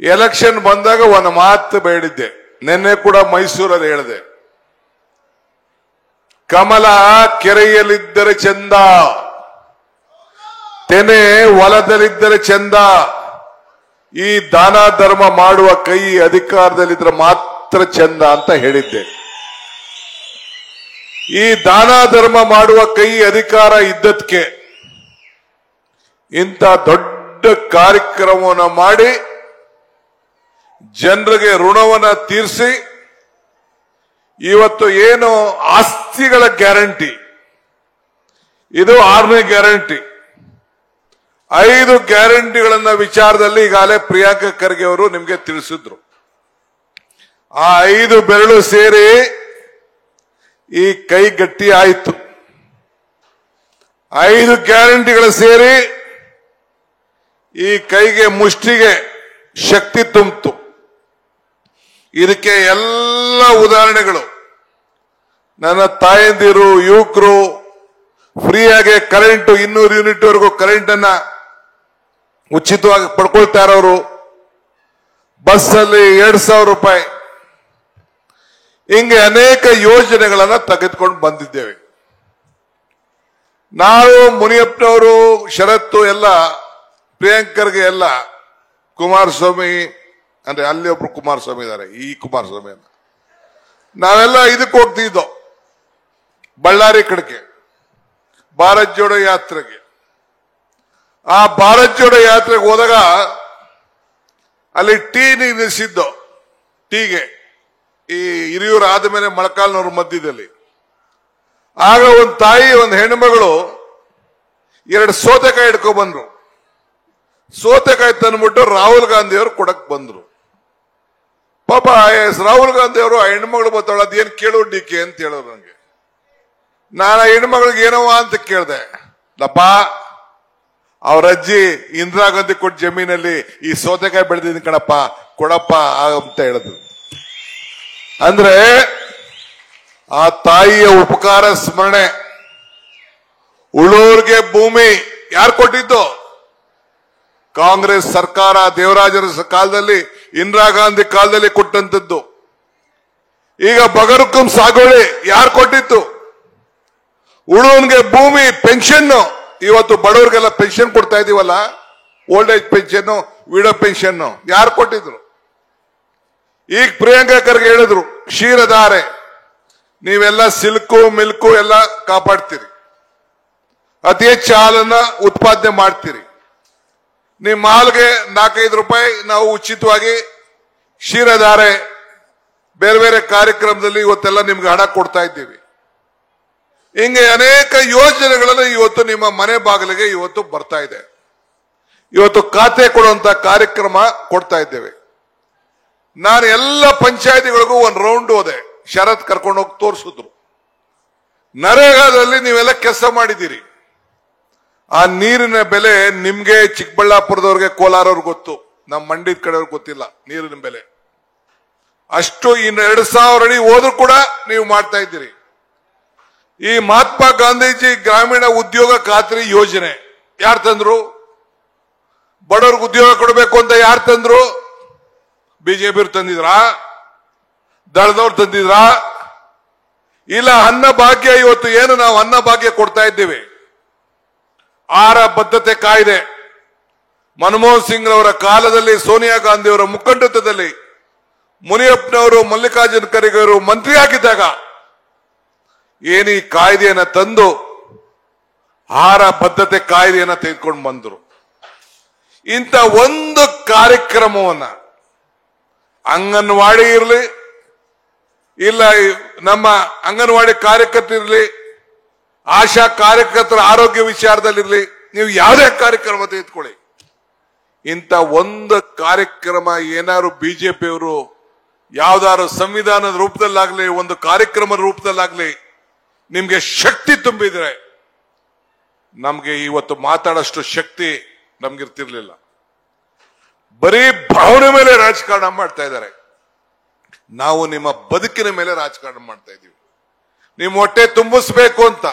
Election ಬಂದಾಗ ಒಂದು ಮಾತು ಬೇಡಿದ್ದೆ, ನಿನ್ನೆ ಕೂಡ ಮೈಸೂರಲ್ಲಿ ಹೇಳಿದೆ, ಕಮಲ ಕೆರೆಯಲ್ಲಿದ್ದರೆ ಚಂದ, ತೆನೆ ಹೊಲದಲ್ಲಿದ್ದರೆ ಚಂದ, ಈ ದಾನ ಧರ್ಮ ಮಾಡುವ ಕೈ ಅಧಿಕಾರದಲ್ಲಿದ್ರೆ ಮಾತ್ರ ಚಂದ ಅಂತ ಹೇಳಿದ್ದೆ. ಈ ದಾನ ಧರ್ಮ ಮಾಡುವ ಕೈ ಅಧಿಕಾರ ಇದ್ದದಕ್ಕೆ ಇಂಥ ದೊಡ್ಡ ಕಾರ್ಯಕ್ರಮವನ್ನು ಮಾಡಿ ಜನರಿಗೆ ಋಣವನ್ನ ತೀರಿಸಿ ಇವತ್ತು ಏನು ಆಸ್ತಿಗಳ ಗ್ಯಾರಂಟಿ, ಇದು 6ನೇ ಗ್ಯಾರಂಟಿ. 5 ಗ್ಯಾರಂಟಿಗಳನ್ನ ವಿಚಾರದಲ್ಲಿ ಈಗಾಗಲೇ ಪ್ರಿಯಾಂಕಾ ಖರ್ಗೆ ಅವರು ನಿಮಗೆ ತಿಳಿಸಿದ್ರು. ಆ 5 ಬೆರಳು ಸೇರಿ ಈ ಕೈ ಗಟ್ಟಿ ಆಯಿತು. 5 ಗ್ಯಾರಂಟಿಗಳು ಸೇರಿ ಈ ಕೈಗೆ ಮುಷ್ಟಿಗೆ ಶಕ್ತಿ ತುಂಬಿತು. ಇದಕ್ಕೆ ಎಲ್ಲ ಉದಾಹರಣೆಗಳು ನನ್ನ ತಾಯಂದಿರು, ಯುವಕರು ಫ್ರೀಯಾಗಿ ಕರೆಂಟ್ 200 ಯೂನಿಟ್ ವರೆಗೂ ಕರೆಂಟ್ ಅನ್ನ ಉಚಿತವಾಗಿ ಪಡ್ಕೊಳ್ತಾ ಇರೋರು, ಬಸ್ಸಲ್ಲಿ 2,000 ರೂಪಾಯಿ, ಹಿಂಗೆ ಅನೇಕ ಯೋಜನೆಗಳನ್ನ ತೆಗೆದುಕೊಂಡು ಬಂದಿದ್ದೇವೆ. ನಾವು ಮುನಿಯಪ್ಪನವರು, ಶರತ್ತು ಎಲ್ಲ ಪ್ರಿಯಾಂಕರ್ಗೆ ಎಲ್ಲ ಕುಮಾರಸ್ವಾಮಿ ಅಂದ್ರೆ ಅಲ್ಲಿ ಒಬ್ರು ಕುಮಾರಸ್ವಾಮಿ ಇದ್ದಾರೆ, ಈ ಕುಮಾರಸ್ವಾಮಿ ಅಲ್ಲ, ನಾವೆಲ್ಲ ಇದಕ್ಕೆ ಹೋಗ್ತಿದ್ದೋ ಬಳ್ಳಾರಿ ಕಡೆಗೆ ಭಾರತ್ ಜೋಡೋ ಯಾತ್ರೆಗೆ. ಆ ಭಾರತ್ ಜೋಡೋ ಯಾತ್ರೆಗೆ ಹೋದಾಗ ಅಲ್ಲಿ ಟೀ ನಿಲ್ಲಿಸಿದ್ದು, ಟೀಗೆ ಈ ಹಿರಿಯೂರು ಆದ್ಮೇಲೆ ಮೊಳಕಾಲ್ನವ್ರ ಮಧ್ಯದಲ್ಲಿ. ಆಗ ಒಂದು ತಾಯಿ, ಒಂದು ಹೆಣ್ಣುಮಗಳು 2 ಸೌತೆಕಾಯಿ ಹಿಡ್ಕೊ ಬಂದ್ರು. ಸೌತೆಕಾಯಿ ತಂದ್ಬಿಟ್ಟು ರಾಹುಲ್ ಗಾಂಧಿ ಅವರು ಕೊಡಕ್ ಬಂದ್ರು. ಪಾಪ ರಾಹುಲ್ ಗಾಂಧಿ ಅವರು ಆ ಹೆಣ್ಮಗಳು ಬರ್ತಾಳ, ಅದೇನ್ ಕೇಳು ಡಿಕೆ ಅಂತ ಹೇಳೋರು ನಂಗೆ. ನಾನು ಆ ಹೆಣ್ಮಗಳಿಗೆ ಏನವ ಅಂತ ಕೇಳ್ದೆ. ಲಪ್ಪ, ಅವ್ರ ಅಜ್ಜಿ ಇಂದಿರಾ ಗಾಂಧಿ ಕೊಟ್ಟ ಜಮೀನಲ್ಲಿ ಈ ಸೌತೆಕಾಯಿ ಬೆಳೆದಿದ್ದೀನಿ ಕಣಪ್ಪ, ಕೊಡಪ್ಪ ಅಂತ ಹೇಳಿದ್ರು. ಅಂದ್ರೆ ಆ ತಾಯಿಯ ಉಪಕಾರ ಸ್ಮರಣೆ. ಉಳೂರ್ಗೆ ಭೂಮಿ ಯಾರು ಕೊಟ್ಟಿದ್ದು? ಕಾಂಗ್ರೆಸ್ ಸರ್ಕಾರ, ದೇವರಾಜರ ಕಾಲದಲ್ಲಿ, ಇಂದಿರಾ ಗಾಂಧಿ ಕಾಲದಲ್ಲಿ ಕೊಟ್ಟಂತದ್ದು. ಈಗ ಬಗರುಕುಂ ಸಾಗೋಳಿ ಯಾರು ಕೊಟ್ಟಿತ್ತು? ಉಳೂನ್ಗೆ ಭೂಮಿ, ಪೆನ್ಷನ್. ಇವತ್ತು ಬಡವರಿಗೆಲ್ಲ ಪೆನ್ಷನ್ ಕೊಡ್ತಾ ಇದೀವಲ್ಲ, old age pension, widow pension ಯಾರು ಕೊಟ್ಟಿದ್ರು? ಈಗ ಪ್ರಿಯಾಂಕಾ ಖರ್ಗೆ ಹೇಳಿದ್ರು, ಕ್ಷೀರಧಾರೆ ನೀವೆಲ್ಲ ಸಿಲ್ಕು ಮಿಲ್ಕು ಎಲ್ಲ ಕಾಪಾಡ್ತೀರಿ, ಅತಿ ಹೆಚ್ಚು ಹಾಲನ್ನ ಉತ್ಪಾದನೆ ಮಾಡ್ತೀರಿ, ನಿಮ್ಮ ಹಾಲ್ಗೆ 4-5 ರೂಪಾಯಿ ನಾವು ಉಚಿತವಾಗಿ ಕ್ಷೀರಧಾರೆ ಬೇರೆ ಬೇರೆ ಕಾರ್ಯಕ್ರಮದಲ್ಲಿ ಇವತ್ತೆಲ್ಲ ನಿಮ್ಗೆ ಹಣ ಕೊಡ್ತಾ ಇದ್ದೀವಿ. ಹಿಂಗೆ ಅನೇಕ ಯೋಜನೆಗಳನ್ನು ಇವತ್ತು ನಿಮ್ಮ ಮನೆ ಬಾಗಿಲಿಗೆ ಇವತ್ತು ಬರ್ತಾ ಇದೆ. ಇವತ್ತು ಖಾತೆ ಕೊಡುವಂತ ಕಾರ್ಯಕ್ರಮ ಕೊಡ್ತಾ ಇದ್ದೇವೆ. ನಾನು ಎಲ್ಲ ಪಂಚಾಯತಿಗಳಿಗೂ ಒಂದು ರೌಂಡ್ ಹೋದೆ, ಶರತ್ ಕರ್ಕೊಂಡು ಹೋಗಿ ತೋರಿಸಿದ್ರು. ನರೇಗಾದಲ್ಲಿ ನೀವೆಲ್ಲ ಕೆಲಸ ಮಾಡಿದ್ದೀರಿ. ಆ ನೀರಿನ ಬೆಲೆ ನಿಮ್ಗೆ, ಚಿಕ್ಕಬಳ್ಳಾಪುರದವ್ರಿಗೆ, ಕೋಲಾರವ್ರಿಗೆ ಗೊತ್ತು, ನಮ್ಮ ಮಂಡ್ಯದ ಕಡೆಯವ್ರಿಗೆ ಗೊತ್ತಿಲ್ಲ ನೀರಿನ ಬೆಲೆ. ಅಷ್ಟು ಇನ್ನು 2,000 ಅಡಿ ಹೋದ್ರೂ ಕೂಡ ನೀವು ಮಾಡ್ತಾ ಇದ್ದೀರಿ. ಈ ಮಹಾತ್ಮ ಗಾಂಧೀಜಿ ಗ್ರಾಮೀಣ ಉದ್ಯೋಗ ಖಾತ್ರಿ ಯೋಜನೆ ಯಾರು ತಂದ್ರು? ಬಡವ್ರಿಗೆ ಉದ್ಯೋಗ ಕೊಡಬೇಕು ಅಂತ ಯಾರು ತಂದ್ರು? ಬಿಜೆಪಿ ತಂದಿದ್ರಾ? ದಳದವ್ರು ತಂದಿದ್ರಾ? ಇಲ್ಲ ಅನ್ನ ಭಾಗ್ಯ. ಇವತ್ತು ಏನು ನಾವು ಅನ್ನ ಭಾಗ್ಯ ಕೊಡ್ತಾ ಇದ್ದೇವೆ, ಆಹಾರ ಬದ್ಧತೆ ಕಾಯ್ದೆ ಮನಮೋಹನ್ ಸಿಂಗ್ ಅವರ ಕಾಲದಲ್ಲಿ, ಸೋನಿಯಾ ಗಾಂಧಿ ಅವರ ಮುಖಂಡತ್ವದಲ್ಲಿ, ಮುನಿಯಪ್ಪನವರು, ಮಲ್ಲಿಕಾರ್ಜುನ ಖರ್ಗೆ ಅವರು ಮಂತ್ರಿ ಆಗಿದ್ದಾಗ ಏನಿ ಕಾಯ್ದೆಯನ್ನ ತಂದು ಆಹಾರ ಬದ್ಧತೆ ಕಾಯ್ದೆಯನ್ನ ತೆಗೆದುಕೊಂಡು ಬಂದರು. ಇಂಥ ಒಂದು ಕಾರ್ಯಕ್ರಮವನ್ನ ಅಂಗನವಾಡಿ ಇರಲಿ, ಇಲ್ಲ ನಮ್ಮ ಅಂಗನವಾಡಿ ಕಾರ್ಯಕರ್ತರಿರಲಿ, ಆಶಾ ಕಾರ್ಯಕರ್ತರ ಆರೋಗ್ಯ ವಿಚಾರದಲ್ಲಿರಲಿ, ನೀವು ಯಾವುದೇ ಕಾರ್ಯಕ್ರಮ ತೆಗೆದುಕೊಳ್ಳಿ, ಇಂಥ ಒಂದು ಕಾರ್ಯಕ್ರಮ ಏನಾದ್ರು ಬಿಜೆಪಿಯವರು ಯಾವ್ದಾದ್ರು ಸಂವಿಧಾನದ ರೂಪದಲ್ಲಾಗ್ಲಿ, ಒಂದು ಕಾರ್ಯಕ್ರಮದ ರೂಪದಲ್ಲಾಗ್ಲಿ ನಿಮ್ಗೆ ಶಕ್ತಿ ತುಂಬಿದ್ರೆ, ನಮ್ಗೆ ಇವತ್ತು ಮಾತಾಡೋಷ್ಟು ಶಕ್ತಿ ನಮ್ಗಿರ್ತಿರ್ಲಿಲ್ಲ. ಬರೀ ಭಾವನೆ ಮೇಲೆ ರಾಜಕಾರಣ ಮಾಡ್ತಾ ಇದ್ದಾರೆ. ನಾವು ನಿಮ್ಮ ಬದುಕಿನ ಮೇಲೆ ರಾಜಕಾರಣ ಮಾಡ್ತಾ ಇದ್ದೀವಿ. ನಿಮ್ಮ ಹೊಟ್ಟೆ ತುಂಬಿಸ್ಬೇಕು ಅಂತ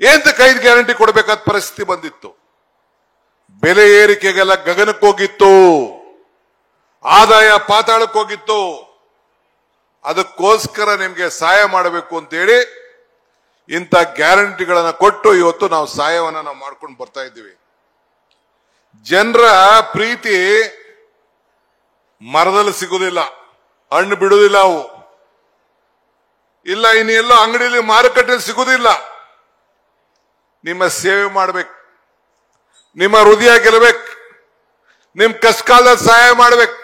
ಏನಕ್ಕೆ 5 ಗ್ಯಾರಂಟಿ ಕೊಡಬೇಕಾದ ಪರಿಸ್ಥಿತಿ ಬಂದಿತ್ತು. ಬೆಲೆ ಏರಿಕೆಗೆಲ್ಲ ಗಗನಕ್ಕೆ ಹೋಗಿತ್ತು. ಆದಾಯ ಪಾತಾಳಕ್ಕೆ ಹೋಗಿತ್ತು. ಅದಕ್ಕೋಸ್ಕರ ನಿಮ್ಗೆ ಸಹಾಯ ಮಾಡಬೇಕು ಅಂತೇಳಿ ಇಂಥ ಗ್ಯಾರಂಟಿಗಳನ್ನ ಕೊಟ್ಟು ಇವತ್ತು ನಾವು ಸಹಾಯವನ್ನ ನಾವು ಮಾಡ್ಕೊಂಡು ಬರ್ತಾ ಇದ್ದೀವಿ. ಜನರ ಪ್ರೀತಿ ಮರದಲ್ಲಿ ಸಿಗುವುದಿಲ್ಲ, ಹಣ್ಣು ಬಿಡುವುದಿಲ್ಲ, ಅವು ಇಲ್ಲ ಇನ್ನೆಲ್ಲೋ ಅಂಗಡಿಯಲ್ಲಿ ಮಾರುಕಟ್ಟೆಯಲ್ಲಿ ಸಿಗುವುದಿಲ್ಲ. ನಿಮ್ಮ ಸೇವೆ ಮಾಡಬೇಕು, ನಿಮ್ಮ ಹೃದಯ ಗೆಲ್ಲಬೇಕು, ನಿಮ್ ಕಷ್ಟಕಾಲದಲ್ಲಿ ಸಹಾಯ ಮಾಡಬೇಕು.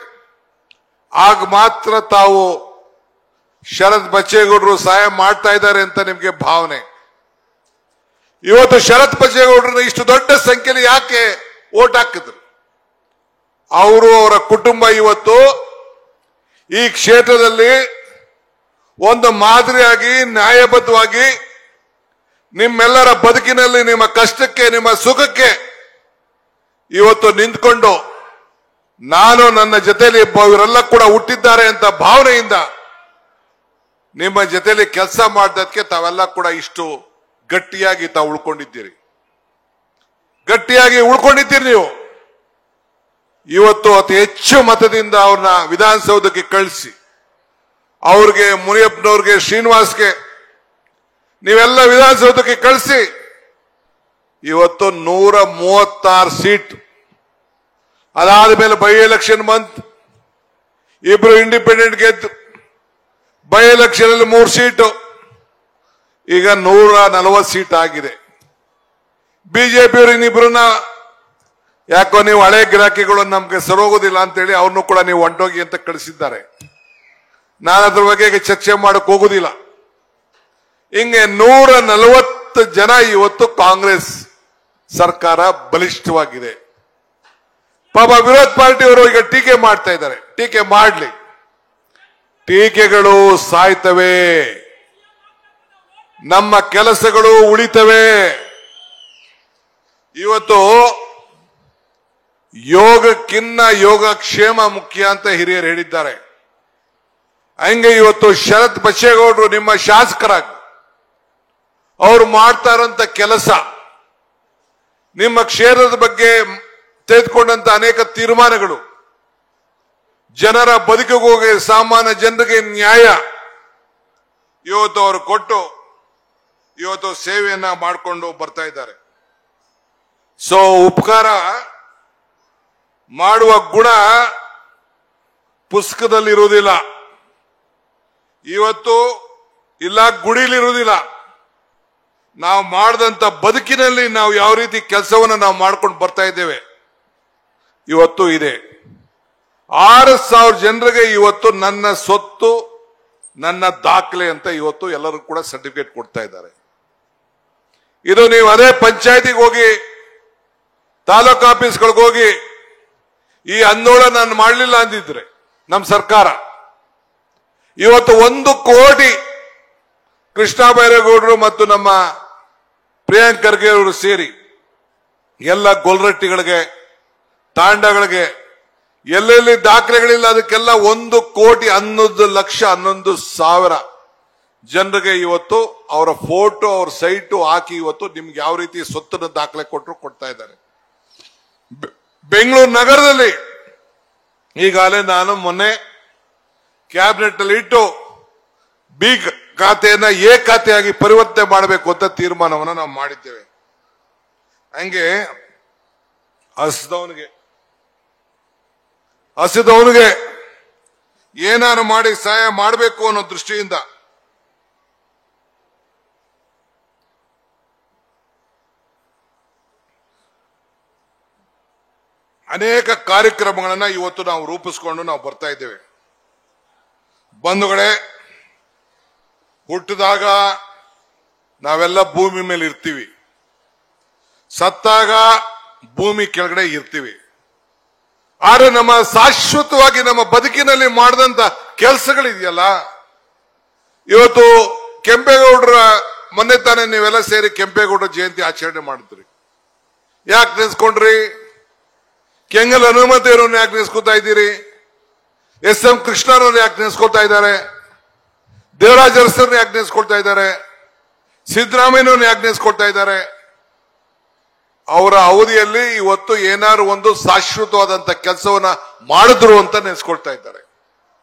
ಆಗ ಮಾತ್ರ ತಾವು ಶರತ್ ಬಚ್ಚೇಗೌಡರು ಸಹಾಯ ಮಾಡ್ತಾ ಇದ್ದಾರೆ ಅಂತ ನಿಮ್ಗೆ ಭಾವನೆ. ಇವತ್ತು ಶರತ್ ಬಚ್ಚೇಗೌಡರನ್ನ ಇಷ್ಟು ದೊಡ್ಡ ಸಂಖ್ಯೆಯಲ್ಲಿ ಯಾಕೆ ಓಟ್ ಹಾಕಿದ್ರು? ಅವರು ಅವರ ಕುಟುಂಬ ಇವತ್ತು ಈ ಕ್ಷೇತ್ರದಲ್ಲಿ ಒಂದು ಮಾದರಿಯಾಗಿ ನ್ಯಾಯಬದ್ಧವಾಗಿ ನಿಮ್ಮೆಲ್ಲರ ಬದುಕಿನಲ್ಲಿ ನಿಮ್ಮ ಕಷ್ಟಕ್ಕೆ ನಿಮ್ಮ ಸುಖಕ್ಕೆ ಇವತ್ತು ನಿಂತ್ಕೊಂಡು ನಾನು ನನ್ನ ಜೊತೆಲಿ ಇವರೆಲ್ಲ ಕೂಡ ಹುಟ್ಟಿದ್ದಾರೆ ಅಂತ ಭಾವನೆಯಿಂದ ನಿಮ್ಮ ಜೊತೆಲಿ ಕೆಲಸ ಮಾಡಿದಕ್ಕೆ ತಾವೆಲ್ಲ ಕೂಡ ಇಷ್ಟು ಗಟ್ಟಿಯಾಗಿ ತಾವು ಉಳ್ಕೊಂಡಿದ್ದೀರಿ. ನೀವು ಇವತ್ತು ಅತಿ ಹೆಚ್ಚು ಮತದಿಂದ ಅವ್ರನ್ನ ವಿಧಾನಸೌಧಕ್ಕೆ ಕಳಿಸಿ ಅವ್ರಿಗೆ ಮುನಿಯಪ್ಪನವ್ರಿಗೆ ಶ್ರೀನಿವಾಸ್ಗೆ ನೀವೆಲ್ಲ ವಿಧಾನಸೌಧಕ್ಕೆ ಕಳಿಸಿ ಇವತ್ತು 136 ಸೀಟ್. ಅದಾದ ಮೇಲೆ ಬೈ ಎಲೆಕ್ಷನ್ ಬಂತು, ಇಬ್ರು ಇಂಡಿಪೆಂಡೆಂಟ್ ಗೆದ್ದು ಬೈ ಎಲೆಕ್ಷನ್ ಅಲ್ಲಿ 3 ಸೀಟು, ಈಗ 140 ಸೀಟ್ ಆಗಿದೆ. ಬಿಜೆಪಿಯವರು ಇನ್ನಿಬ್ರನ್ನ ಯಾಕೋ ನೀವು ಹಳೆ ಗಿರಾಕಿಗಳು ನಮ್ಗೆ ಸರೋಗೋದಿಲ್ಲ ಅಂತೇಳಿ ಅವ್ರನ್ನು ಕೂಡ ನೀವು ಹೊಂಟೋಗಿ ಅಂತ ಕಳಿಸಿದ್ದಾರೆ. ನಾನು ಅದ್ರ ಬಗ್ಗೆ ಚರ್ಚೆ ಮಾಡಕ್ ಹೋಗುದಿಲ್ಲ. ಹಿಂಗೆ 140 ಜನ ಇವತ್ತು ಕಾಂಗ್ರೆಸ್ ಸರ್ಕಾರ ಬಲಿಷ್ಠವಾಗಿದೆ. ಪಾಪ ವಿರೋಧ ಪಾರ್ಟಿಯವರು ಈಗ ಟೀಕೆ ಮಾಡ್ತಾ ಇದ್ದಾರೆ. ಟೀಕೆ ಮಾಡ್ಲಿ, ಟೀಕೆಗಳು ಸಾಯ್ತವೆ, ನಮ್ಮ ಕೆಲಸಗಳು ಉಳಿತವೆ. ಇವತ್ತು ಯೋಗಕ್ಕಿನ್ನ ಯೋಗಕ್ಷೇಮ ಮುಖ್ಯ ಅಂತ ಹಿರಿಯರು ಹೇಳಿದ್ದಾರೆ. ಹಂಗೆ ಇವತ್ತು ಶರತ್ ಬಚ್ಚೇಗೌಡರು ನಿಮ್ಮ ಶಾಸಕರಾಗಿ ಅವರು ಮಾಡ್ತಾ ಇರೋಂಥ ಕೆಲಸ, ನಿಮ್ಮ ಕ್ಷೇತ್ರದ ಬಗ್ಗೆ ತೆಗೆದುಕೊಂಡಂತ ಅನೇಕ ತೀರ್ಮಾನಗಳು, ಜನರ ಬದುಕಿಗೆ ಹೋಗಿ ಸಾಮಾನ್ಯ ಜನರಿಗೆ ನ್ಯಾಯ ಇವತ್ತು ಅವರು ಕೊಟ್ಟು ಇವತ್ತು ಸೇವೆಯನ್ನ ಮಾಡಿಕೊಂಡು ಬರ್ತಾ ಇದ್ದಾರೆ. ಸೊ ಉಪಕಾರ ಮಾಡುವ ಗುಣ ಪುಸ್ತಕದಲ್ಲಿರುವುದಿಲ್ಲ, ಇವತ್ತು ಇಲ್ಲ ಗುಡಿಲಿರುವುದಿಲ್ಲ. ನಾವು ಮಾಡಿದಂತ ಬದುಕಿನಲ್ಲಿ ನಾವು ಯಾವ ರೀತಿ ಕೆಲಸವನ್ನು ನಾವು ಮಾಡ್ಕೊಂಡು ಬರ್ತಾ ಇದ್ದೇವೆ ಇವತ್ತು ಇದೆ. 6,000 ಜನರಿಗೆ ಇವತ್ತು ನನ್ನ ಸ್ವತ್ತು ನನ್ನ ದಾಖಲೆ ಅಂತ ಇವತ್ತು ಎಲ್ಲರೂ ಕೂಡ ಸರ್ಟಿಫಿಕೇಟ್ ಕೊಡ್ತಾ ಇದ್ದಾರೆ. ಇದು ನೀವು ಅದೇ ಪಂಚಾಯತಿಗೆ ಹೋಗಿ ತಾಲೂಕು ಆಫೀಸ್ಗಳಿಗೆ ಹೋಗಿ ಈ ಆಂದೋಲನ ನಾನು ಮಾಡಲಿಲ್ಲ ಅಂದಿದ್ರೆ ನಮ್ಮ ಸರ್ಕಾರ ಇವತ್ತು 1 ಕೋಟಿ ಕೃಷ್ಣ ಬೈರೇಗೌಡರು ಮತ್ತು ನಮ್ಮ ಪ್ರಿಯಾಂಕ್ ಖರ್ಗೆ ಅವರು ಸೇರಿ ಎಲ್ಲ ಗೊಲ್ರಟ್ಟಿಗಳಿಗೆ ತಾಂಡಗಳಿಗೆ ಎಲ್ಲೆಲ್ಲಿ ದಾಖಲೆಗಳಿಲ್ಲ ಅದಕ್ಕೆಲ್ಲ 1,11,00,000 ಜನರಿಗೆ ಇವತ್ತು ಅವರ ಫೋಟೋ ಅವ್ರ ಸೈಟು ಹಾಕಿ ಇವತ್ತು ನಿಮ್ಗೆ ಯಾವ ರೀತಿ ಸ್ವತ್ತಿನ ದಾಖಲೆ ಕೊಟ್ಟರು ಕೊಡ್ತಾ ಇದ್ದಾರೆ. ಬೆಂಗಳೂರು ನಗರದಲ್ಲಿ ಈಗಾಗಲೇ ನಾನು ಮೊನ್ನೆ ಕ್ಯಾಬಿನೆಟ್ ಅಲ್ಲಿ ಇಟ್ಟು ಬಿ ಖಾತೆಯನ್ನ ಎ ಖಾತೆಯಾಗಿ ಪರಿವರ್ತನೆ ಮಾಡಬೇಕು ಅಂತ ತೀರ್ಮಾನವನ್ನು ನಾವು ಮಾಡಿದ್ದೇವೆ. ಹಂಗೆ ಹಸಿದವನಿಗೆ ಏನಾರು ಮಾಡಿ ಸಹಾಯ ಮಾಡಬೇಕು ಅನ್ನೋ ದೃಷ್ಟಿಯಿಂದ ಅನೇಕ ಕಾರ್ಯಕ್ರಮಗಳನ್ನ ಇವತ್ತು ನಾವು ರೂಪಿಸಿಕೊಂಡು ನಾವು ಬರ್ತಾ ಇದ್ದೇವೆ. ಬಂಧುಗಳೇ, ಹುಟ್ಟಿದಾಗ ನಾವೆಲ್ಲ ಭೂಮಿ ಮೇಲೆ ಇರ್ತೀವಿ, ಸತ್ತಾಗ ಭೂಮಿ ಕೆಳಗಡೆ ಇರ್ತೀವಿ. ಆದ್ರೆ ನಮ್ಮ ಶಾಶ್ವತವಾಗಿ ನಮ್ಮ ಬದುಕಿನಲ್ಲಿ ಮಾಡಿದಂತ ಕೆಲಸಗಳಿದೆಯಲ್ಲ, ಇವತ್ತು ಕೆಂಪೇಗೌಡರ ಮೊನ್ನೆ ತಾನೇ ನೀವೆಲ್ಲ ಸೇರಿ ಕೆಂಪೇಗೌಡರ ಜಯಂತಿ ಆಚರಣೆ ಮಾಡಿದ್ರಿ. ಯಾಕೆ ನೆನೆಸ್ಕೊಂಡ್ರಿ? ಕೆಂಗಲ್ ಹನುಮಂತಯ್ಯನವ್ರನ್ನ ಯಾಕೆ ನೆನೆಸ್ಕೊತಾ ಇದ್ದೀರಿ? ಎಸ್.ಎಂ. ಕೃಷ್ಣರವ್ರನ್ನ ಯಾಕೆ ನೆನೆಸ್ಕೊತಾ ಇದ್ದಾರೆ? ದೇವರಾಜ ಅರಸರನ್ನ ಯಾಕೆ ನೆನೆಸ್ಕೊಳ್ತಾ ಇದ್ದಾರೆ? ಸಿದ್ದರಾಮಯ್ಯನವ್ರನ್ನ ಯಾಕೆ ನೆನೆಸ್ಕೊಳ್ತಾ ಇದ್ದಾರೆ? ಅವರ ಅವಧಿಯಲ್ಲಿ ಇವತ್ತು ಏನಾದ್ರು ಒಂದು ಶಾಶ್ವತವಾದಂತ ಕೆಲಸವನ್ನ ಮಾಡಿದ್ರು ಅಂತ ನೆನೆಸ್ಕೊಳ್ತಾ ಇದ್ದಾರೆ.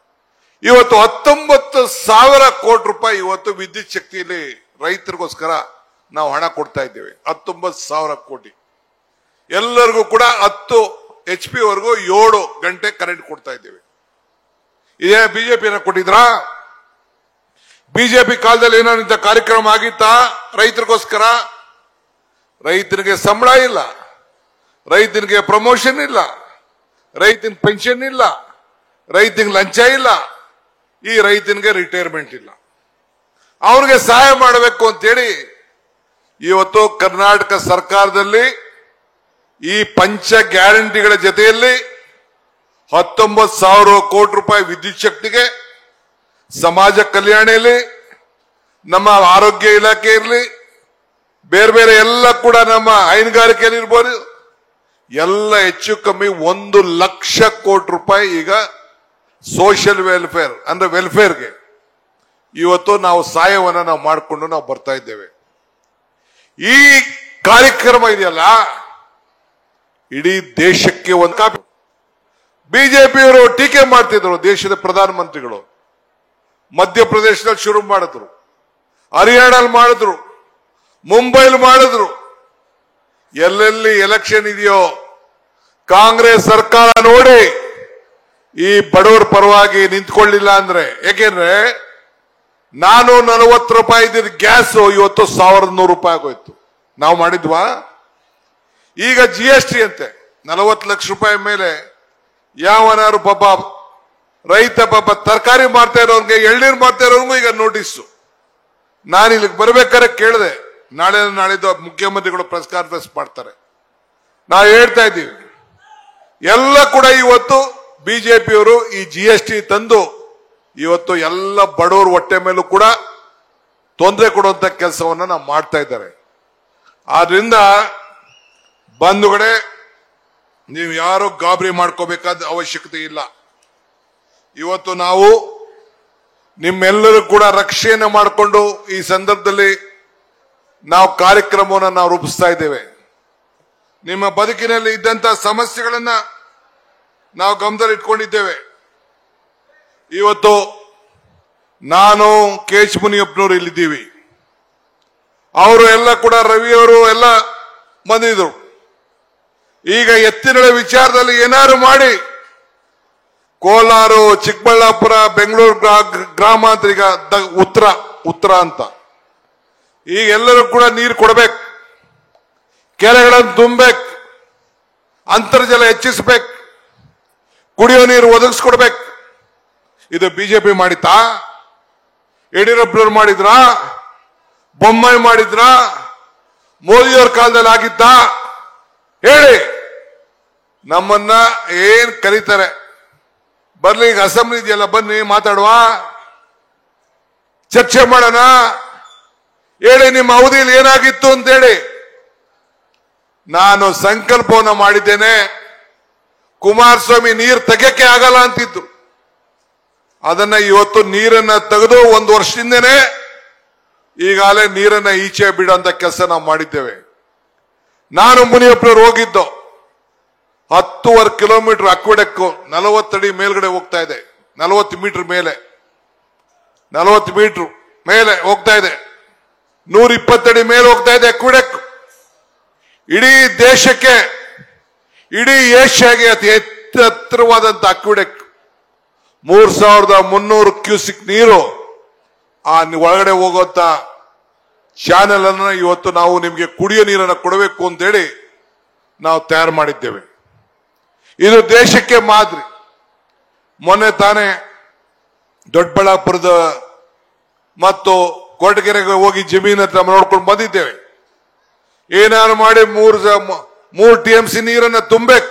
ಇವತ್ತು 19,000 ಕೋಟಿ ರೂಪಾಯಿ ಇವತ್ತು ವಿದ್ಯುತ್ ಶಕ್ತಿಯಲ್ಲಿ ರೈತರಿಗೋಸ್ಕರ ನಾವು ಹಣ ಕೊಡ್ತಾ ಇದ್ದೇವೆ. 19,000 ಕೋಟಿ. ಎಲ್ಲರಿಗೂ ಕೂಡ 10 HP ವರೆಗೂ 7 ಗಂಟೆ ಕರೆಂಟ್ ಕೊಡ್ತಾ ಇದ್ದೇವೆ. ಇದೇ ಬಿಜೆಪಿನ ಕೊಟ್ಟಿದ್ರಾ? ಬಿಜೆಪಿ ಕಾಲದಲ್ಲಿ ಏನಾದ್ರು ಕಾರ್ಯಕ್ರಮ ಆಗಿತ್ತಾ ರೈತರಿಗೋಸ್ಕರ? ರೈತರಿಗೆ ಸಂಬಳ ಇಲ್ಲ, ರೈತನಿಗೆ ಪ್ರಮೋಷನ್ ಇಲ್ಲ, ರೈತನ ಪೆನ್ಷನ್ ಇಲ್ಲ, ರೈತನಿಗೆ ಲಂಚ ಇಲ್ಲ, ಈ ರೈತನಿಗೆ ರಿಟೈರ್ಮೆಂಟ್ ಇಲ್ಲ. ಅವ್ರಿಗೆ ಸಹಾಯ ಮಾಡಬೇಕು ಅಂತೇಳಿ ಇವತ್ತು ಕರ್ನಾಟಕ ಸರ್ಕಾರದಲ್ಲಿ ಈ ಪಂಚ ಗ್ಯಾರಂಟಿಗಳ ಜೊತೆಯಲ್ಲಿ 19,000 ಕೋಟಿ ರೂಪಾಯಿ ವಿದ್ಯುತ್ ಶಕ್ತಿಗೆ, ಸಮಾಜ ಕಲ್ಯಾಣ ಇರಲಿ, ನಮ್ಮ ಆರೋಗ್ಯ ಇಲಾಖೆ ಇರಲಿ, ಬೇರೆ ಬೇರೆ ಎಲ್ಲ ಕೂಡ ನಮ್ಮ ಹೈನುಗಾರಿಕೆಯಲ್ಲಿ ಇರ್ಬೋದು, ಎಲ್ಲ ಹೆಚ್ಚು ಕಮ್ಮಿ 1 ಲಕ್ಷ ಕೋಟಿ ರೂಪಾಯಿ ಈಗ ಸೋಷಿಯಲ್ ವೆಲ್ಫೇರ್ ಅಂದ್ರೆ ವೆಲ್ಫೇರ್ಗೆ ಇವತ್ತು ನಾವು ಸಹಾಯವನ್ನ ನಾವು ಮಾಡಿಕೊಂಡು ನಾವು ಬರ್ತಾ ಇದ್ದೇವೆ. ಈ ಕಾರ್ಯಕ್ರಮ ಇದೆಯಲ್ಲ, ಇಡೀ ದೇಶಕ್ಕೆ ಒಂದು ಕಾಪಿ. ಬಿಜೆಪಿಯವರು ಟೀಕೆ ಮಾಡ್ತಿದ್ರು. ದೇಶದ ಪ್ರಧಾನಮಂತ್ರಿಗಳು ಮಧ್ಯಪ್ರದೇಶದಲ್ಲಿ ಶುರು ಮಾಡಿದ್ರು, ಹರಿಯಾಣಲ್ಲಿ ಮಾಡಿದ್ರು, ಮುಂಬೈಲಿ ಮಾಡಿದ್ರು. ಎಲ್ಲೆಲ್ಲಿ ಎಲೆಕ್ಷನ್ ಇದೆಯೋ ಕಾಂಗ್ರೆಸ್ ಸರ್ಕಾರ ನೋಡಿ ಈ ಬಡವರ ಪರವಾಗಿ ನಿಂತ್ಕೊಳ್ಳಿಲ್ಲ ಅಂದ್ರೆ, ಯಾಕೆಂದ್ರೆ 440 ರೂಪಾಯಿ ಇದ್ದಿದ್ದ ಗ್ಯಾಸ್ ಇವತ್ತು 1,100 ರೂಪಾಯಿ ಆಗೋಯ್ತು. ನಾವು ಮಾಡಿದ್ವಾ? ಈಗ GST ಅಂತೆ 40 ಲಕ್ಷ ರೂಪಾಯಿ ಮೇಲೆ ಯಾವನಾರು ಪಾಪ ರೈತ ಪಾಪ ತರಕಾರಿ ಮಾರ್ತಾ ಇರೋನ್ಗೆ, ಎಳ್ನೀರು ಮಾರ್ತಾ ಇರೋನ್ಗೂ ಈಗ ನೋಟಿಸ್ಸು. ನಾನು ಇಲ್ಲಿಗೆ ಬರ್ಬೇಕಾದ್ರೆ ಕೇಳಿದೆ, ನಾಳಿದ್ದು ಮುಖ್ಯಮಂತ್ರಿಗಳು ಪ್ರೆಸ್ ಕಾನ್ಫರೆನ್ಸ್ ಮಾಡ್ತಾರೆ. ನಾವು ಹೇಳ್ತಾ ಇದ್ದೀವಿ, ಎಲ್ಲ ಕೂಡ ಇವತ್ತು ಬಿಜೆಪಿಯವರು ಈ GST ತಂದು ಇವತ್ತು ಎಲ್ಲ ಬಡವರು ಹೊಟ್ಟೆ ಮೇಲೂ ಕೂಡ ತೊಂದರೆ ಕೊಡುವಂತ ಕೆಲಸವನ್ನ ನಾವು ಮಾಡ್ತಾ ಇದ್ದಾರೆ. ಆದ್ರಿಂದ ಬಂಧುಗಳೇ, ನೀವು ಯಾರು ಗಾಬರಿ ಮಾಡ್ಕೋಬೇಕಾದ ಅವಶ್ಯಕತೆ ಇಲ್ಲ. ಇವತ್ತು ನಾವು ನಿಮ್ಮೆಲ್ಲರೂ ಕೂಡ ರಕ್ಷಣೆ ಮಾಡಿಕೊಂಡು ಈ ಸಂದರ್ಭದಲ್ಲಿ ನಾವು ಕಾರ್ಯಕ್ರಮವನ್ನು ನಾವು ರೂಪಿಸ್ತಾ ಇದ್ದೇವೆ. ನಿಮ್ಮ ಬದುಕಿನಲ್ಲಿ ಇದ್ದಂತ ಸಮಸ್ಯೆಗಳನ್ನ ನಾವು ಗಮನದಲ್ಲಿ ಇಟ್ಕೊಂಡಿದ್ದೇವೆ. ಇವತ್ತು ನಾನು KH ಮುನಿಯಪ್ಪನವರು ಇಲ್ಲಿದ್ದೀವಿ, ಅವರು ಎಲ್ಲ ಕೂಡ ರವಿಯವರು ಎಲ್ಲ ಬಂದಿದ್ರು. ಈಗ ಎತ್ತಿನಹೊಳೆ ವಿಚಾರದಲ್ಲಿ ಏನಾದ್ರು ಮಾಡಿ ಕೋಲಾರ, ಚಿಕ್ಕಬಳ್ಳಾಪುರ, ಬೆಂಗಳೂರು ಗ್ರಾಮಾಂತರ, ಈಗ ಉತ್ತರ ಅಂತ ಈಗ ಎಲ್ಲರೂ ಕೂಡ ನೀರು ಕೊಡಬೇಕು, ಕೆರೆಗಳನ್ನು ತುಂಬಬೇಕು, ಅಂತರ್ಜಲ ಹೆಚ್ಚಿಸಬೇಕು, ಕುಡಿಯೋ ನೀರು ಒದಗಿಸ್ಕೊಡ್ಬೇಕು. ಇದು ಬಿಜೆಪಿ ಮಾಡಿತಾ? ಯಡಿಯೂರಪ್ಪನವ್ರು ಮಾಡಿದ್ರಾ? ಬೊಮ್ಮಾಯಿ ಮಾಡಿದ್ರಾ? ಮೋದಿಯವ್ರ ಕಾಲದಲ್ಲಿ ಆಗಿತ್ತಾ? ಹೇಳಿ. ನಮ್ಮನ್ನ ಏನ್ ಕರೀತಾರೆ, ಬರ್ಲಿ, ಈಗ ಅಸೆಂಬ್ಲಿ ಇದೆಯಲ್ಲ, ಬನ್ನಿ ಮಾತಾಡುವ, ಚರ್ಚೆ ಮಾಡೋಣ, ಹೇಳಿ ನಿಮ್ಮ ಅವಧಿಯಲ್ಲಿ ಏನಾಗಿತ್ತು ಅಂತೇಳಿ. ನಾನು ಸಂಕಲ್ಪವನ್ನು ಮಾಡಿದ್ದೇನೆ, ಕುಮಾರಸ್ವಾಮಿ ನೀರು ತೆಗೆಯಕ್ಕೆ ಆಗಲ್ಲ ಅಂತಿದ್ದು, ಅದನ್ನ ಇವತ್ತು ನೀರನ್ನ ತೆಗೆದು 1 ವರ್ಷದಿಂದನೇ ಈಗಾಗಲೇ ನೀರನ್ನ ಈಚೆ ಬಿಡುವಂತ ಕೆಲಸ ನಾವು ಮಾಡಿದ್ದೇವೆ. ನಾನು ಮುನಿಯಪ್ಪನವ್ರು ಹೋಗಿದ್ದು 10.5 ಕಿಲೋಮೀಟರ್ ಅಕ್ವಿಡಕ್ಕು 40 ಅಡಿ ಮೇಲ್ಗಡೆ ಹೋಗ್ತಾ ಇದೆ, 40 ಮೀಟರ್ ಮೇಲೆ, 40 ಮೀಟರ್ ಮೇಲೆ ಹೋಗ್ತಾ ಇದೆ, 120 ಅಡಿ ಮೇಲೆ ಹೋಗ್ತಾ ಇದೆ ಅಕ್ವಿಡಕ್. ಇಡೀ ದೇಶಕ್ಕೆ, ಇಡೀ ಏಷ್ಯಾಗೆ ಅತಿ ಎತ್ತರವಾದಂತ ಅಕ್ವಿಡಕ್. 3,300 ಕ್ಯೂಸಿಕ್ ನೀರು ಆ ಒಳಗಡೆ ಹೋಗುವಂತ ಚಾನೆಲ್ ಅನ್ನ ಇವತ್ತು ನಾವು ನಿಮಗೆ ಕುಡಿಯೋ ನೀರನ್ನು ಕೊಡಬೇಕು ಅಂತೇಳಿ ನಾವು ತಯಾರು ಮಾಡಿದ್ದೇವೆ. ಇದು ದೇಶಕ್ಕೆ ಮಾದರಿ. ಮೊನ್ನೆ ತಾನೇ ದೊಡ್ಡಬಳ್ಳಾಪುರದ ಮತ್ತು ಕೊರಟಗೆರೆಗೆ ಹೋಗಿ ಜಮೀನ್ ಹತ್ರ ನೋಡ್ಕೊಂಡು ಬಂದಿದ್ದೇವೆ. ಏನಾದ್ರು ಮಾಡಿ 3 TMC ನೀರನ್ನ ತುಂಬಬೇಕು,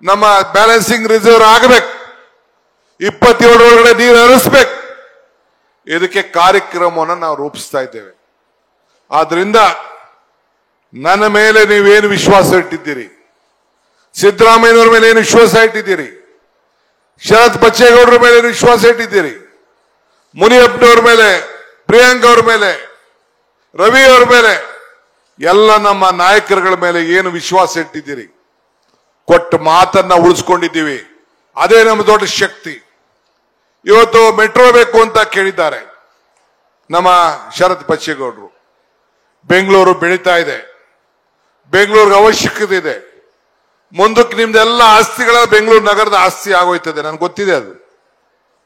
ನಮ್ಮ ಬ್ಯಾಲೆನ್ಸಿಂಗ್ ರಿಸರ್ವ್ ಆಗಬೇಕು, 27 ಒಳಗಡೆ ನೀರು ಹರಿಸ್ಬೇಕು. ಇದಕ್ಕೆ ಕಾರ್ಯಕ್ರಮವನ್ನು ನಾವು ರೂಪಿಸ್ತಾ ಇದ್ದೇವೆ. ಆದ್ರಿಂದ ನನ್ನ ಮೇಲೆ ನೀವೇನು ವಿಶ್ವಾಸ ಇಟ್ಟಿದ್ದೀರಿ, ಸಿದ್ದರಾಮಯ್ಯನವ್ರ ಮೇಲೆ ಏನು ವಿಶ್ವಾಸ ಇಟ್ಟಿದ್ದೀರಿ, ಶರತ್ ಬಚ್ಚೇಗೌಡರ ಮೇಲೆ ಏನು ವಿಶ್ವಾಸ ಇಟ್ಟಿದ್ದೀರಿ, ಮುನಿಯಪ್ಪನವ್ರ ಮೇಲೆ, ಪ್ರಿಯಾಂಕ್ ಅವ್ರ ಮೇಲೆ, ರವಿ ಅವ್ರ ಮೇಲೆ ಎಲ್ಲ ನಮ್ಮ ನಾಯಕರುಗಳ ಮೇಲೆ ಏನು ವಿಶ್ವಾಸ ಇಟ್ಟಿದ್ದೀರಿ, ಕೊಟ್ಟ ಮಾತನ್ನ ಉಳಿಸ್ಕೊಂಡಿದ್ದೀವಿ. ಅದೇ ನಮ್ಮ ದೊಡ್ಡ ಶಕ್ತಿ. ಇವತ್ತು ಮೆಟ್ರೋ ಬೇಕು ಅಂತ ಕೇಳಿದ್ದಾರೆ ನಮ್ಮ ಶರತ್ ಬಚ್ಚೇಗೌಡರು. ಬೆಂಗಳೂರು ಬೆಳೀತಾ ಇದೆ, ಬೆಂಗಳೂರಿಗೆ ಅವಶ್ಯಕತೆ ಇದೆ. ಮುಂದಕ್ಕೆ ನಿಮ್ದೆಲ್ಲ ಆಸ್ತಿಗಳ ಬೆಂಗಳೂರು ನಗರದ ಆಸ್ತಿ ಆಗೋಯ್ತದೆ, ನನ್ಗೆ ಗೊತ್ತಿದೆ, ಅದು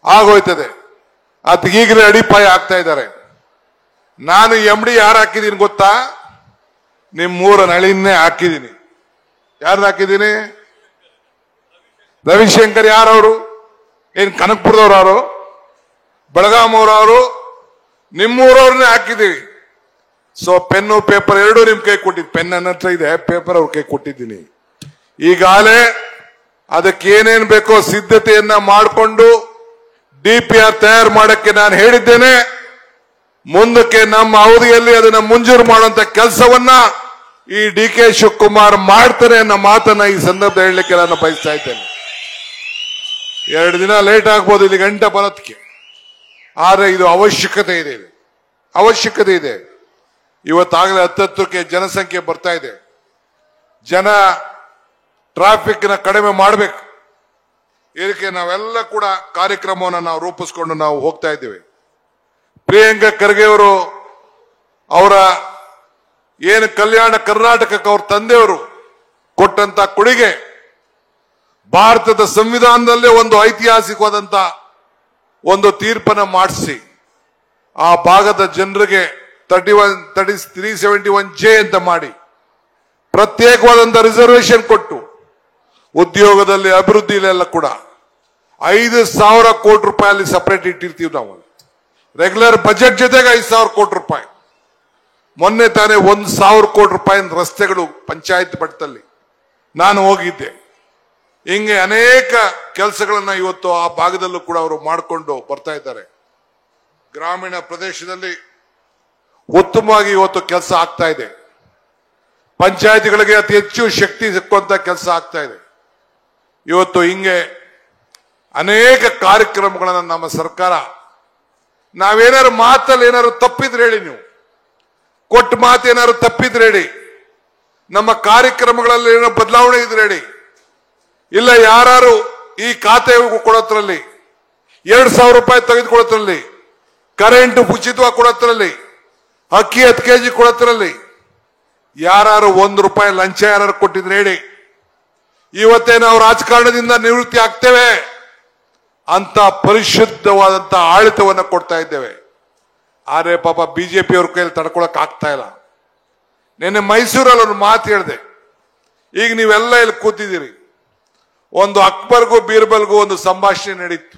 ಆಗೋಯ್ತದೆ. ಅದಕ್ಕೆ ಈಗಲೇ ಅಡಿಪಾಯ ಆಗ್ತಾ ಇದ್ದಾರೆ. ನಾನು MD ಯಾರು ಹಾಕಿದ್ದೀನಿ ಗೊತ್ತಾ? ನಿಮ್ಮೂರ ನಳಿನ್ನೇ ಹಾಕಿದ್ದೀನಿ. ಯಾರನ್ನ ಹಾಕಿದ್ದೀನಿ? ರವಿಶಂಕರ್. ಯಾರವರು? ಏನ್ ಕನಕಪುರದವ್ರು? ಅವರು ಬೆಳಗಾಂ ಅವರು? ನಿಮ್ಮೂರವ್ರನ್ನೇ ಹಾಕಿದ್ದೀವಿ. ಸೊ ಪೆನ್ನು ಪೇಪರ್ ಎರಡೂ ನಿಮ್ ಕೈ ಕೊಟ್ಟಿದ್ದು. ಪೆನ್ ನನ್ನ ಹತ್ರ ಇದೆ, ಪೇಪರ್ ಅವ್ರ ಕೈ ಕೊಟ್ಟಿದ್ದೀನಿ. ಈಗಾಗಲೇ ಅದಕ್ಕೆ ಏನೇನ್ ಬೇಕೋ ಸಿದ್ಧತೆಯನ್ನ ಮಾಡಿಕೊಂಡು DPR ತಯಾರು ಮಾಡಕ್ಕೆ ನಾನು ಹೇಳಿದ್ದೇನೆ. ಮುಂದಕ್ಕೆ ನಮ್ಮ ಅವಧಿಯಲ್ಲಿ ಅದನ್ನ ಮಂಜೂರು ಮಾಡುವಂತ ಕೆಲಸವನ್ನ ಈ DK ಶಿವಕುಮಾರ್ ಮಾಡ್ತಾರೆ ಅನ್ನೋ ಮಾತನ್ನ ಈ ಸಂದರ್ಭ ಹೇಳಲಿಕ್ಕೆ ನಾನು ಬಯಸ್ತಾ ಇದ್ದೇನೆ. 2 ದಿನ ಲೇಟ್ ಆಗ್ಬೋದು ಇಲ್ಲಿ ಗಂಟೆ ಬರೋದಕ್ಕೆ, ಆದ್ರೆ ಇದು ಅವಶ್ಯಕತೆ ಇದೆ, ಅವಶ್ಯಕತೆ ಇದೆ. ಇವತ್ತಾಗಲೇ 10ಕ್ಕೆ ಜನಸಂಖ್ಯೆ ಬರ್ತಾ ಇದೆ. ಜನ ಟ್ರಾಫಿಕ್ ನ ಕಡಿಮೆ ಮಾಡಬೇಕು. ಇದಕ್ಕೆ ನಾವೆಲ್ಲ ಕೂಡ ಕಾರ್ಯಕ್ರಮವನ್ನು ನಾವು ರೂಪಿಸ್ಕೊಂಡು ನಾವು ಹೋಗ್ತಾ ಇದ್ದೇವೆ. ಪ್ರಿಯಾಂಕಾ ಖರ್ಗೆ ಅವರು ಅವರ ಏನು ಕಲ್ಯಾಣ ಕರ್ನಾಟಕಕ್ಕೆ ಅವ್ರ ತಂದೆಯವರು ಕೊಟ್ಟಂತ ಕೊಡುಗೆ, ಭಾರತದ ಸಂವಿಧಾನದಲ್ಲೇ ಒಂದು ಐತಿಹಾಸಿಕವಾದಂತ ಒಂದು ತೀರ್ಪನ್ನು ಮಾಡಿಸಿ ಆ ಭಾಗದ ಜನರಿಗೆ 371J ಅಂತ ಮಾಡಿ ಪ್ರತ್ಯೇಕವಾದಂತ ರಿಸರ್ವೇಶನ್ ಕೊಟ್ಟು ಉದ್ಯೋಗದಲ್ಲಿ ಅಭಿವೃದ್ಧಿಲೆಲ್ಲ ಕೂಡ 5,000 ಕೋಟಿ ರೂಪಾಯಿ ಅಲ್ಲಿ ಸಪರೇಟ್ ಇಟ್ಟಿರ್ತೀವಿ ನಾವು. ರೆಗ್ಯುಲರ್ ಬಜೆಟ್ ಜೊತೆಗೆ 5,000 ಕೋಟಿ ರೂಪಾಯಿ. ಮೊನ್ನೆ ತಾನೇ 1,000 ಕೋಟಿ ರೂಪಾಯಿ ರಸ್ತೆಗಳು ಪಂಚಾಯತ್ ಮಟ್ಟದಲ್ಲಿ ನಾನು ಹೋಗಿದ್ದೆ. ಹಿಂಗೆ ಅನೇಕ ಕೆಲಸಗಳನ್ನ ಇವತ್ತು ಆ ಭಾಗದಲ್ಲೂ ಕೂಡ ಅವರು ಮಾಡಿಕೊಂಡು ಬರ್ತಾ ಇದ್ದಾರೆ. ಗ್ರಾಮೀಣ ಪ್ರದೇಶದಲ್ಲಿ ಉತ್ತಮವಾಗಿ ಇವತ್ತು ಕೆಲಸ ಆಗ್ತಾ ಇದೆ. ಪಂಚಾಯತಿಗಳಿಗೆ ಅತಿ ಹೆಚ್ಚು ಶಕ್ತಿ ಸಿಕ್ಕುವಂತ ಕೆಲಸ ಆಗ್ತಾ ಇದೆ. ಇವತ್ತು ಹಿಂಗೆ ಅನೇಕ ಕಾರ್ಯಕ್ರಮಗಳನ್ನು ನಮ್ಮ ಸರ್ಕಾರ, ನಾವೇನಾದ್ರು ಮಾತಲ್ಲಿ ಏನಾದ್ರು ತಪ್ಪಿದ್ರೆ ಹೇಳಿ, ನೀವು ಕೊಟ್ಟ ಮಾತು ಏನಾದ್ರು ತಪ್ಪಿದ್ರೆ ಹೇಳಿ, ನಮ್ಮ ಕಾರ್ಯಕ್ರಮಗಳಲ್ಲಿ ಏನಾದ್ರು ಬದಲಾವಣೆ ಇದ್ರೆ ಹೇಳಿ. ಇಲ್ಲ ಯಾರು ಈ ಖಾತೆ ಕೊಡೋದ್ರಲ್ಲಿ 2,000 ರೂಪಾಯಿ ತೆಗೆದುಕೊಳ್ಳೋದ್ರಲ್ಲಿ, ಕರೆಂಟ್ ಉಚಿತವಾಗಿ ಕೊಡೋದ್ರಲ್ಲಿ, ಅಕ್ಕಿ 10 kg ಕೊಡೋದ್ರಲ್ಲಿ ಯಾರು 1 ರೂಪಾಯಿ ಲಂಚ ಯಾರು ಕೊಟ್ಟಿದ್ರೆ ಹೇಳಿ. ಇವತ್ತೇ ನಾವು ರಾಜಕಾರಣದಿಂದ ನಿವೃತ್ತಿ ಆಗ್ತೇವೆ ಅಂತ ಪರಿಶುದ್ಧವಾದಂತ ಆಡಳಿತವನ್ನು ಕೊಡ್ತಾ ಇದ್ದೇವೆ. ಆದ್ರೆ ಪಾಪ ಬಿಜೆಪಿ ಅವ್ರ ಕೈಯಲ್ಲಿ ತಡ್ಕೊಳಕ್ ಆಗ್ತಾ ಇಲ್ಲ. ನಿನ್ನೆ ಮೈಸೂರಲ್ಲಿ ಒಂದು ಮಾತು ಹೇಳಿದೆ. ಈಗ ನೀವೆಲ್ಲ ಇಲ್ಲಿ ಕೂತಿದ್ದೀರಿ. ಒಂದು ಅಕ್ಬರ್ಗೂ ಬೀರ್ಬಲ್ಗೂ ಒಂದು ಸಂಭಾಷಣೆ ನಡೀತು.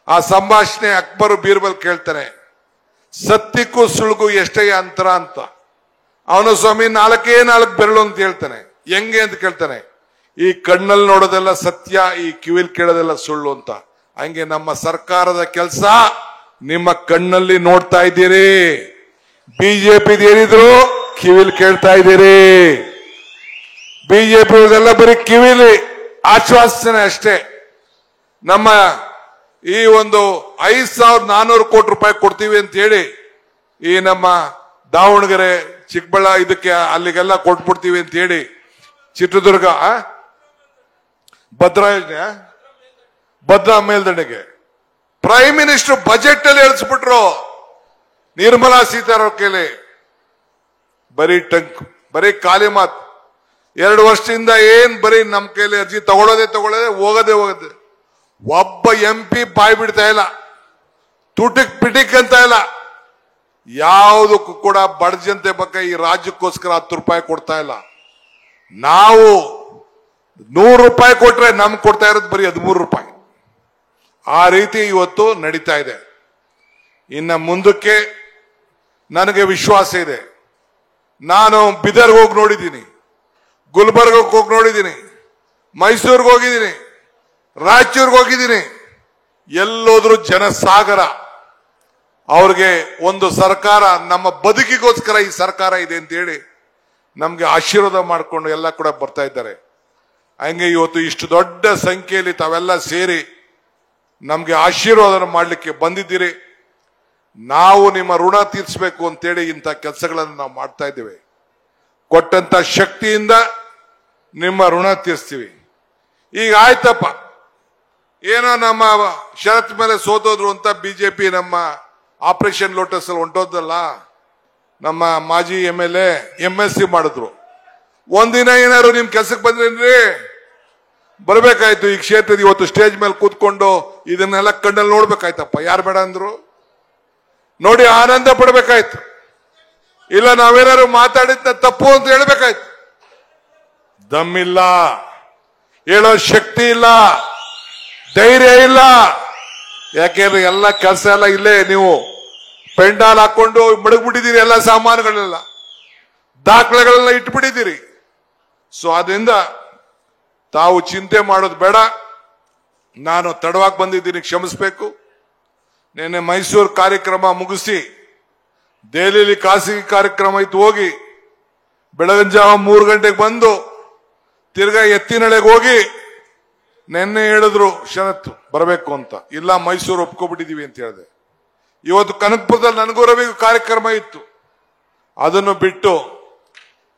ಆ ಸಂಭಾಷಣೆ ಅಕ್ಬರ್ ಬೀರ್ಬಲ್ ಕೇಳ್ತಾನೆ, ಸತ್ಯಕ್ಕೂ ಸುಳ್ಗೂ ಎಷ್ಟೇ ಅಂತರ ಅಂತ. ಅವನು ಸ್ವಾಮಿ 4 ಬೆರಳು ಅಂತ ಹೇಳ್ತಾನೆ. ಹೆಂಗೆ ಅಂತ ಕೇಳ್ತಾನೆ. ಈ ಕಣ್ಣಲ್ಲಿ ನೋಡೋದೆಲ್ಲ ಸತ್ಯ, ಈ ಕಿವಿಲ್ ಕೇಳೋದೆಲ್ಲ ಸುಳ್ಳು ಅಂತ. ಹಂಗೆ ನಮ್ಮ ಸರ್ಕಾರದ ಕೆಲಸ ನಿಮ್ಮ ಕಣ್ಣಲ್ಲಿ ನೋಡ್ತಾ ಇದ್ದೀರಿ. ಬಿಜೆಪಿ ಏನಿದ್ರು ಕಿವಿಲ್ ಕೇಳ್ತಾ ಇದ್ದೀರಿ. ಬಿಜೆಪಿ ಬರೀ ಕಿವಿಲಿ ಆಶ್ವಾಸನೆ ಅಷ್ಟೇ. ನಮ್ಮ ಈ ಒಂದು 5,400 ಕೋಟಿ ರೂಪಾಯಿ ಕೊಡ್ತೀವಿ ಅಂತ ಹೇಳಿ ಈ ನಮ್ಮ ದಾವಣಗೆರೆ, ಚಿಕ್ಕಬಳ್ಳಾಪುರ ಇದಕ್ಕೆ ಅಲ್ಲಿಗೆಲ್ಲ ಕೊಟ್ಬಿಡ್ತೀವಿ ಅಂತ ಹೇಳಿ, ಚಿತ್ರದುರ್ಗ ಭದ್ರಾ ಯೋಜನೆ, ಭದ್ರಾ ಮೇಲ್ದಂಡೆಗೆ ಪ್ರೈಮ್ ಮಿನಿಸ್ಟರ್ ಬಜೆಟ್ ಅಲ್ಲಿ ಹೇಳಿಸ್ಬಿಟ್ರು. ನಿರ್ಮಲಾ ಸೀತಾರಾಮನ್ ಕೈಲಿ ಬರೀ ಖಾಲಿ ಮಾತು. 2 ವರ್ಷದಿಂದ ಏನ್ ಬರೀ ನಮ್ಮ ಕೈಲಿ ಅರ್ಜಿ ತಗೊಳ್ಳೋದೇ ಹೋಗೋದೇ. ಒಬ್ಬ MP ಬಾಯ್ ಬಿಡ್ತಾ ಇಲ್ಲ, ಪಿಟಿಕ್ ಅಂತ ಇಲ್ಲ. ಯಾವುದಕ್ಕೂ ಕೂಡ ಬಡ ಜನತೆ ಬಗ್ಗೆ ಈ ರಾಜ್ಯಕ್ಕೋಸ್ಕರ 10 ರೂಪಾಯಿ ಕೊಡ್ತಾ ಇಲ್ಲ. ನಾವು 100 ರೂಪಾಯಿ ಕೊಟ್ರೆ ನಮ್ಗೆ ಕೊಡ್ತಾ ಇರೋದು ಬರೀ 13 ರೂಪಾಯಿ. ಆ ರೀತಿ ಇವತ್ತು ನಡೀತಾ ಇದೆ. ಇನ್ನ ಮುಂದಕ್ಕೆ ನನಗೆ ವಿಶ್ವಾಸ ಇದೆ. ನಾನು ಬಿದರ್ಗೆ ಹೋಗಿ ನೋಡಿದ್ದೀನಿ, ಗುಲ್ಬರ್ಗಕ್ಕೆ ಹೋಗಿ ನೋಡಿದ್ದೀನಿ, ಮೈಸೂರಿಗೆ ಹೋಗಿದ್ದೀನಿ, ರಾಯಚೂರಿಗೆ ಹೋಗಿದ್ದೀನಿ. ಎಲ್ಲೋದ್ರೂ ಜನಸಾಗರ. ಅವ್ರಿಗೆ ಒಂದು ಸರ್ಕಾರ, ನಮ್ಮ ಬದುಕಿಗೋಸ್ಕರ ಈ ಸರ್ಕಾರ ಇದೆ ಅಂತ ಹೇಳಿ ನಮ್ಗೆ ಆಶೀರ್ವಾದ ಮಾಡಿಕೊಂಡು ಎಲ್ಲ ಕೂಡ ಬರ್ತಾ ಇದ್ದಾರೆ. ಹಂಗೆ ಇವತ್ತು ಇಷ್ಟು ದೊಡ್ಡ ಸಂಖ್ಯೆಯಲ್ಲಿ ತಾವೆಲ್ಲ ಸೇರಿ ನಮ್ಗೆ ಆಶೀರ್ವಾದ ಮಾಡಲಿಕ್ಕೆ ಬಂದಿದ್ದೀರಿ. ನಾವು ನಿಮ್ಮ ಋಣ ತೀರಿಸಬೇಕು ಅಂತೇಳಿ ಇಂಥ ಕೆಲಸಗಳನ್ನು ನಾವು ಮಾಡ್ತಾ ಇದ್ದೇವೆ. ಕೊಟ್ಟಂತ ಶಕ್ತಿಯಿಂದ ನಿಮ್ಮ ಋಣ ತೀರಿಸ್ತೀವಿ. ಈಗ ಆಯ್ತಪ್ಪ, ಏನೋ ನಮ್ಮ ಶರತ್ ಮೇಲೆ ಸೋತೋದ್ರು ಅಂತ ಬಿಜೆಪಿ ನಮ್ಮ ಆಪರೇಷನ್ ಲೋಟಸ್ ಅಲ್ಲಿ ಹೊಂಟೋದಲ್ಲ, ನಮ್ಮ ಮಾಜಿ MLA MSc ಮಾಡಿದ್ರು. ಒಂದಿನ ಏನಾದ್ರು ನಿಮ್ ಕೆಲ್ಸಕ್ಕೆ ಬಂದ್ರೇನ್ರಿ? ಬರ್ಬೇಕಾಯ್ತು. ಈ ಕ್ಷೇತ್ರದ ಇವತ್ತು ಸ್ಟೇಜ್ ಮೇಲೆ ಕೂತ್ಕೊಂಡು ಇದನ್ನೆಲ್ಲ ಕಣ್ಣಲ್ಲಿ ನೋಡ್ಬೇಕಾಯ್ತಪ್ಪ. ಯಾರು ಬೇಡ ಅಂದ್ರು? ನೋಡಿ ಆನಂದ ಪಡ್ಬೇಕಾಯ್ತು. ಇಲ್ಲ ನಾವೇನಾದ್ರು ಮಾತಾಡಿದ್ನ ತಪ್ಪು ಅಂತ ಹೇಳ್ಬೇಕಾಯ್ತು. ದಮ್ಮಿಲ್ಲ, ಹೇಳೋ ಶಕ್ತಿ ಇಲ್ಲ, ಧೈರ್ಯ ಇಲ್ಲ. ಯಾಕೆಂದ್ರೆ ಎಲ್ಲ ಕೆಲಸ ಎಲ್ಲ ಇಲ್ಲೇ ನೀವು ಪೆಂಡಾಲ್ ಹಾಕೊಂಡು ಮಡಗ್ಬಿಟ್ಟಿದ್ದೀರಿ, ಎಲ್ಲ ಸಾಮಾನುಗಳೆಲ್ಲ ದಾಖಲೆಗಳೆಲ್ಲ ಇಟ್ಬಿಟ್ಟಿದ್ದೀರಿ. ಸೊ ಅದರಿಂದ ತಾವು ಚಿಂತೆ ಮಾಡೋದು ಬೇಡ. ನಾನು ತಡವಾಗಿ ಬಂದಿದ್ದೀನಿ, ಕ್ಷಮಿಸಬೇಕು. ನಿನ್ನೆ ಮೈಸೂರು ಕಾರ್ಯಕ್ರಮ ಮುಗಿಸಿ ದೆಹಲಿಯಲ್ಲಿ ಖಾಸಗಿ ಕಾರ್ಯಕ್ರಮ ಇತ್ತು, ಹೋಗಿ ಬೆಳಗಿನ ಜಾವ 3 ಗಂಟೆಗೆ ಬಂದು ತಿರ್ಗಾ ಎತ್ತಿನಳೆಗೆ ಹೋಗಿ ನಿನ್ನೆ ಹೇಳಿದ್ರು ಶರತ್ ಬರಬೇಕು ಅಂತ. ಇಲ್ಲ, ಮೈಸೂರು ಒಪ್ಕೊಬಿಟ್ಟಿದೀವಿ ಅಂತ ಹೇಳಿದೆ. ಇವತ್ತು ಕನಕಪುರದಲ್ಲಿ ನನಗೂ ರವಿಗೂ ಕಾರ್ಯಕ್ರಮ ಇತ್ತು. ಅದನ್ನು ಬಿಟ್ಟು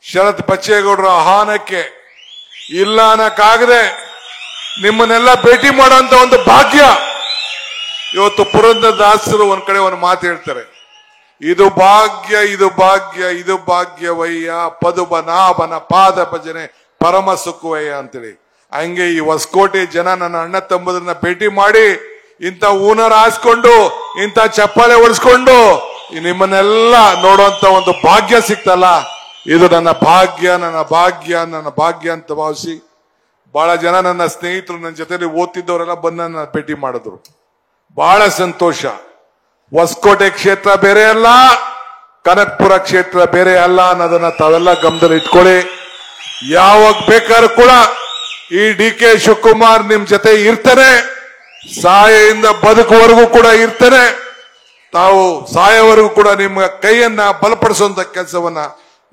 ಶರತ್ ಬಚ್ಚೇಗೌಡರ ಆಹ್ವಾನಕ್ಕೆ ಇಲ್ಲ ಅನ್ನಕ್ಕಾಗದೆ ನಿಮ್ಮನ್ನೆಲ್ಲ ಭೇಟಿ ಮಾಡುವಂತ ಒಂದು ಭಾಗ್ಯ ಇವತ್ತು ಪುರಂದರದಾಸರು ಒಂದ್ ಕಡೆ ಒಂದು ಮಾತು ಹೇಳ್ತಾರೆ, ಇದು ಭಾಗ್ಯ, ಇದು ಭಾಗ್ಯ, ಇದು ಭಾಗ್ಯವಯ್ಯ, ಪದುಬನಾಭನ ಪಾದ ಭಜನೆ ಪರಮ ಸುಖವಯ್ಯ ಅಂತೇಳಿ. ಹಂಗೆ ಈ ಹೊಸಕೋಟೆ ಜನ ನನ್ನ ಅಣ್ಣ ತಮ್ಮದನ್ನ ಭೇಟಿ ಮಾಡಿ ಇಂಥ ಹೂನರ್ ಹಾಸ್ಕೊಂಡು ಇಂಥ ಚಪ್ಪಾಳೆ ಹೊಡಿಸ್ಕೊಂಡು ನಿಮ್ಮನ್ನೆಲ್ಲ ನೋಡುವಂತ ಒಂದು ಭಾಗ್ಯ ಸಿಕ್ತಲ್ಲ, ಇದು ನನ್ನ ಭಾಗ್ಯ, ನನ್ನ ಭಾಗ್ಯ, ನನ್ನ ಭಾಗ್ಯ ಅಂತ ಭಾವಿಸಿ ಬಹಳ ಜನ ನನ್ನ ಸ್ನೇಹಿತರು, ನನ್ನ ಜೊತೆಲಿ ಓದ್ತಿದ್ದವರೆಲ್ಲ ಬಂದು ನನ್ನ ಭೇಟಿ ಮಾಡಿದ್ರು. ಬಹಳ ಸಂತೋಷ. ಹೊಸಕೋಟೆ ಕ್ಷೇತ್ರ ಬೇರೆ ಅಲ್ಲ, ಕನಕಪುರ ಕ್ಷೇತ್ರ ಬೇರೆ ಅಲ್ಲ ಅನ್ನೋದನ್ನ ತಾವೆಲ್ಲ ಗಮನದಲ್ಲಿ ಇಟ್ಕೊಳ್ಳಿ. ಯಾವಾಗ ಬೇಕಾದ್ರೂ ಕೂಡ ಈ DK ಶಿವಕುಮಾರ್ ನಿಮ್ ಜೊತೆ ಇರ್ತಾನೆ, ಸಾಯಿಂದ ಬದುಕುವರೆಗೂ ಕೂಡ ಇರ್ತಾನೆ. ತಾವು ಸಾಯವರೆಗೂ ಕೂಡ ನಿಮ್ಮ ಕೈಯನ್ನ ಬಲಪಡಿಸುವಂತ ಕೆಲಸವನ್ನ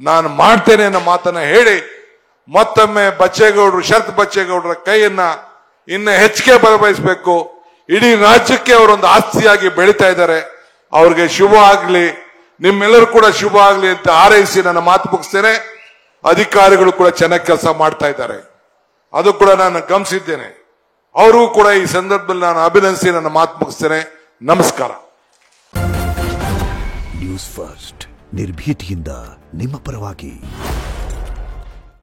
ನಾನು ಮಾಡ್ತೇನೆ ಅನ್ನೋ ಮಾತನ್ನ ಹೇಳಿ ಮತ್ತೊಮ್ಮೆ ಬಚ್ಚೇಗೌಡರು, ಶರತ್ ಬಚ್ಚೇಗೌಡರ ಕೈಯನ್ನ ಇನ್ನು ಹೆಚ್ಚಿಗೆ ಬಲಪಡಿಸಬೇಕು. ಇಡೀ ರಾಜ್ಯಕ್ಕೆ ಅವರೊಂದು ಆಸ್ತಿಯಾಗಿ ಬೆಳೀತಾ ಇದ್ದಾರೆ. ಅವ್ರಿಗೆ ಶುಭ ಆಗ್ಲಿ, ನಿಮ್ಮೆಲ್ಲರೂ ಕೂಡ ಶುಭ ಆಗ್ಲಿ ಅಂತ ಹಾರೈಸಿ ನನ್ನ ಮಾತು ಮುಗಿಸ್ತೇನೆ. ಅಧಿಕಾರಿಗಳು ಕೂಡ ಚೆನ್ನಾಗಿ ಕೆಲಸ ಮಾಡ್ತಾ ಇದ್ದಾರೆ, ಅದು ಕೂಡ ನಾನು ಗಮನಿಸಿದ್ದೇನೆ. ಅವರಿಗೂ ಕೂಡ ಈ ಸಂದರ್ಭದಲ್ಲಿ ನಾನು ಅಭಿನಂದಿಸಿ ನನ್ನ ಮಾತು ಮುಗಿಸ್ತೇನೆ. ನಮಸ್ಕಾರ. ನ್ಯೂಸ್ ಫಸ್ಟ್, ನಿರ್ಭೀತಿಯಿಂದ ನಿಮ್ಮ ಪರವಾಗಿ.